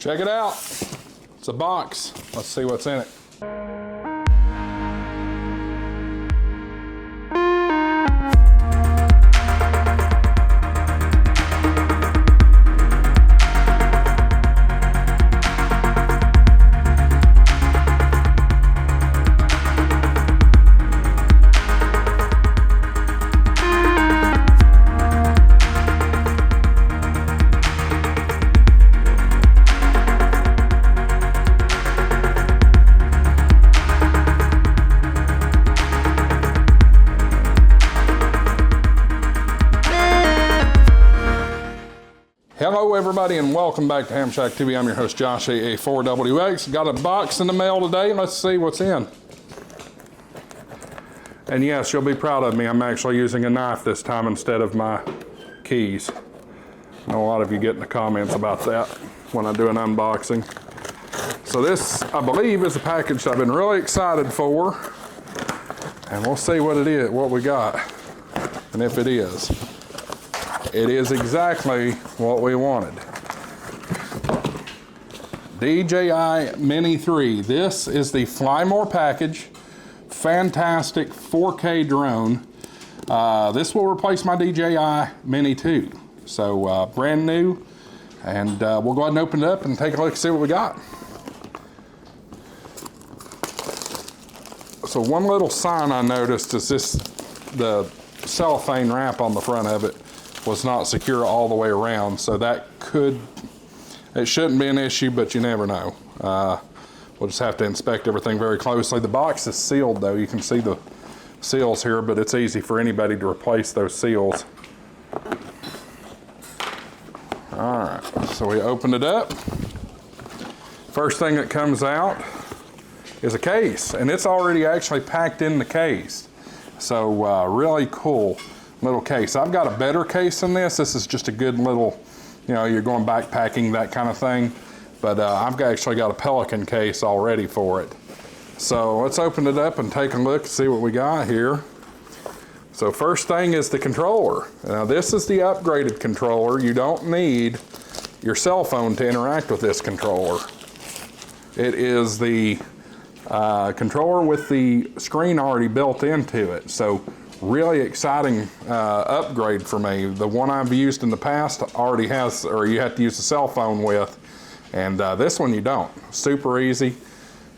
Check it out. It's a box. Let's see what's in it. Hello everybody and welcome back to HamShackTV. I'm your host Josh, AA4WX. Got a box in the mail today. Let's see what's in. And yes, you'll be proud of me. I'm actually using a knife this time instead of my keys. I know a lot of you get in the comments about that when I do an unboxing. So this, I believe, is a package I've been really excited for. And we'll see what it is, what we got, and if it is. It is exactly what we wanted. DJI Mini 3. This is the Fly More package. Fantastic 4K drone. This will replace my DJI Mini 2. So brand new. And we'll go ahead and open it up and take a look and see what we got. So one little sign I noticed is the cellophane wrap on the front of it was not secure all the way around, so it shouldn't be an issue, but you never know. We'll just have to inspect everything very closely. The box is sealed though. You can see the seals here, but it's easy for anybody to replace those seals. All right, so we opened it up. First thing that comes out is a case, and it's already actually packed in the case. So really cool little case. I've got a better case than this. This is just a good little, you know, you're going backpacking, that kind of thing. But I've actually got a Pelican case already for it. So let's open it up and take a look and see what we got here. So first thing is the controller. Now this is the upgraded controller. You don't need your cell phone to interact with this controller. It is the controller with the screen already built into it. So really exciting upgrade for me. The one I've used in the past already has, or you have to use a cell phone with, and this one you don't. Super easy.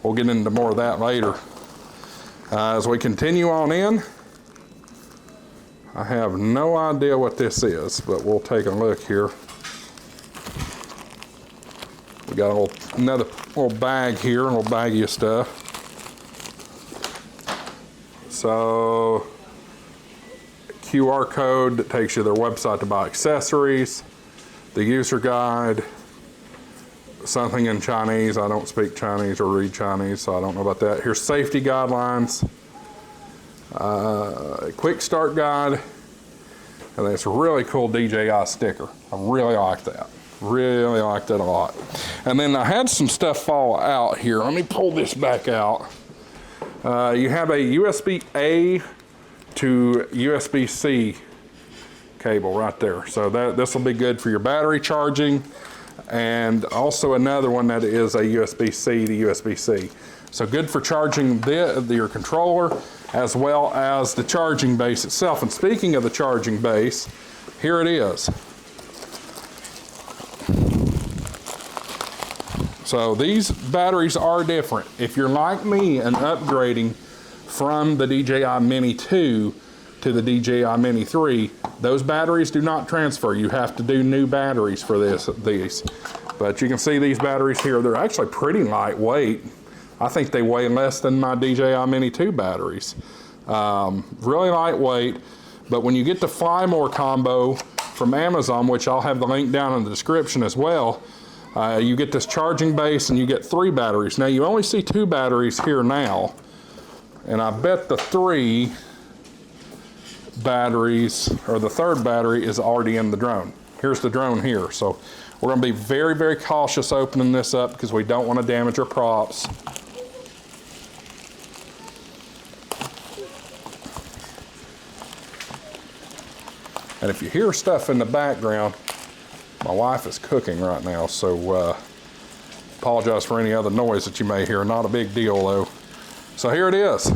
We'll get into more of that later. As we continue on in, I have no idea what this is, but we'll take a look here. We got another little bag here, a little baggie of stuff. So, QR code that takes you to their website to buy accessories, the user guide, something in Chinese. I don't speak Chinese or read Chinese, so I don't know about that. Here's safety guidelines, quick start guide, and it's a really cool DJI sticker. I really like that. Really liked it a lot. And then I had some stuff fall out here. Let me pull this back out. You have a USB-A to USB-C cable right there. So this will be good for your battery charging, and also another one that is a USB-C to USB-C. So good for charging your controller as well as the charging base itself. And speaking of the charging base, here it is. So these batteries are different. If you're like me and upgrading from the DJI Mini 2 to the DJI Mini 3, those batteries do not transfer. You have to do new batteries for these. But you can see these batteries here, they're actually pretty lightweight. I think they weigh less than my DJI Mini 2 batteries. Really lightweight, but when you get the Fly More combo from Amazon, which I'll have the link down in the description as well, you get this charging base and you get 3 batteries. Now you only see 2 batteries here now, and I bet the 3 batteries, or the 3rd battery, is already in the drone. Here's the drone here. So we're gonna be very, very cautious opening this up because we don't want to damage our props. And if you hear stuff in the background, my wife is cooking right now, so Apologize for any other noise that you may hear. Not a big deal though. So here it is.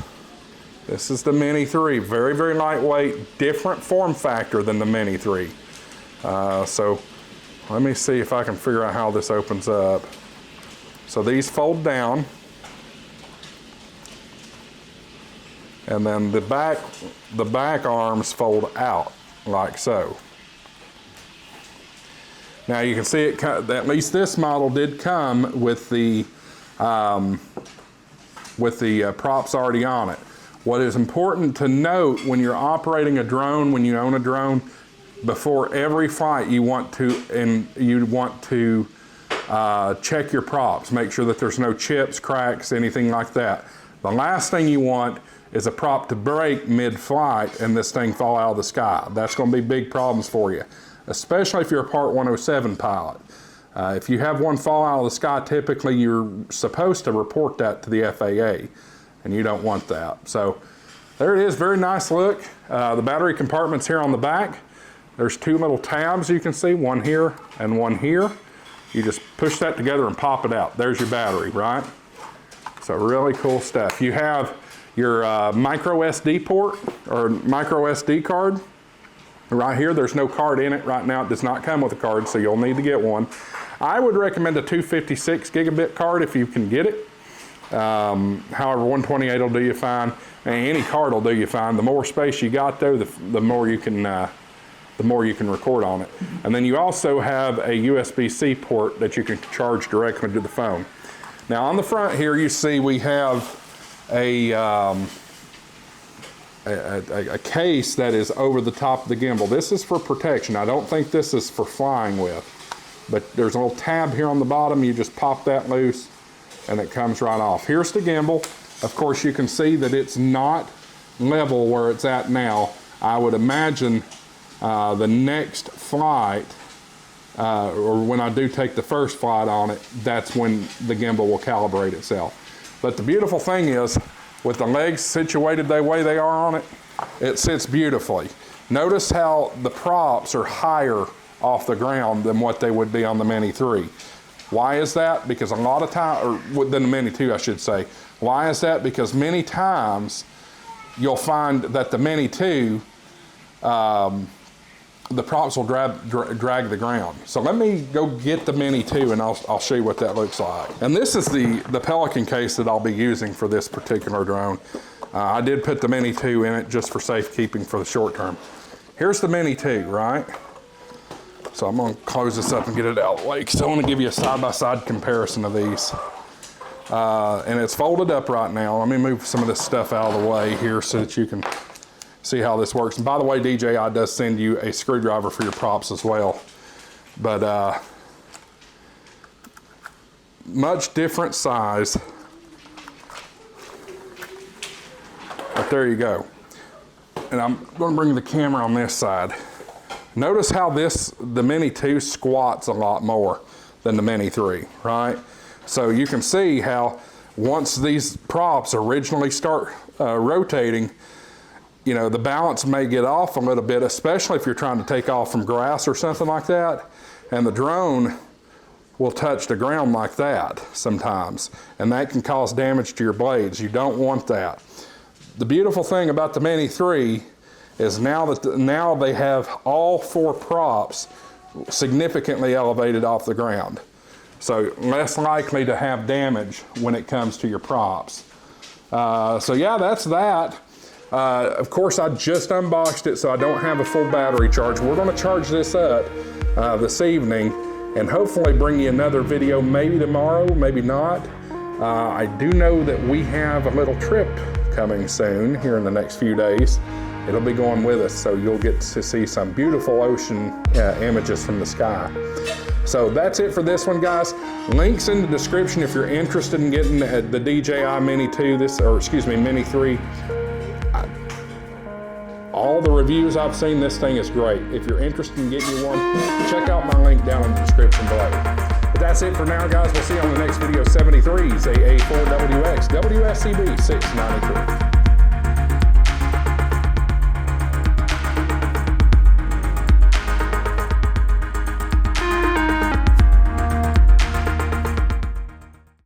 This is the Mini 3. Very, very lightweight, different form factor than the Mini 3. So let me see if I can figure out how this opens up. So these fold down. And then the back arms fold out like so. Now you can see it, at least this model did come with the props already on it. What is important to note when you're operating a drone, when you own a drone, before every flight you want to check your props. Make sure that there's no chips, cracks, anything like that. The last thing you want is a prop to break mid-flight and this thing fall out of the sky. That's going to be big problems for you, especially if you're a Part 107 pilot. If you have one fall out of the sky, typically you're supposed to report that to the FAA, and you don't want that. So there it is, very nice look. The battery compartment's here on the back. There's two little tabs you can see, one here and one here. You just push that together and pop it out. There's your battery, right? So really cool stuff. You have your micro SD port or micro SD card right here. There's no card in it right now. It does not come with a card, so you'll need to get one. I would recommend a 256 gigabit card if you can get it. However, 128 will do you fine. And any card will do you fine. The more space you got though, the more you can record on it. And then you also have a USB-C port that you can charge directly to the phone. Now on the front here, you see we have a case that is over the top of the gimbal. This is for protection. I don't think this is for flying with, but there's a little tab here on the bottom. You just pop that loose and it comes right off. Here's the gimbal. Of course, you can see that it's not level where it's at now. I would imagine the next flight, or when I do take the first flight on it, that's when the gimbal will calibrate itself. But the beautiful thing is, with the legs situated the way they are on it, it sits beautifully. Notice how the props are higher off the ground than what they would be on the Mini 3. Why is that? Because a lot of time, or than the Mini 2 I should say. Why is that? Because many times you'll find that the Mini 2, the props will drag the ground. So let me go get the Mini 2 and I'll show you what that looks like. And this is the Pelican case that I'll be using for this particular drone. I did put the Mini 2 in it just for safekeeping for the short term. Here's the Mini 2, right? So I'm gonna close this up and get it out of the way because I wanna give you a side-by-side comparison of these. And it's folded up right now. Let me move some of this stuff out of the way here so that you can see how this works. And by the way, DJI does send you a screwdriver for your props as well. But much different size. But there you go. And I'm going to bring the camera on this side. Notice how the Mini 2 squats a lot more than the Mini 3, right? So you can see how once these props originally start rotating, you know, the balance may get off a little bit, especially if you're trying to take off from grass or something like that. And the drone will touch the ground like that sometimes. And that can cause damage to your blades. You don't want that. The beautiful thing about the Mini 3 is now they have all four props significantly elevated off the ground. So less likely to have damage when it comes to your props. So yeah, that's that. Of course, I just unboxed it, so I don't have a full battery charge. We're going to charge this up this evening and hopefully bring you another video maybe tomorrow, maybe not. I do know that we have a little trip coming soon here in the next few days. It'll be going with us, so you'll get to see some beautiful ocean images from the sky. So that's it for this one, guys. Links in the description if you're interested in getting the DJI Mini 2, Mini 3. All the reviews I've seen, this thing is great. If you're interested in getting you one, check out my link down in the description below. But that's it for now, guys. We'll see you on the next video. 73's AA4WX WSCB 693.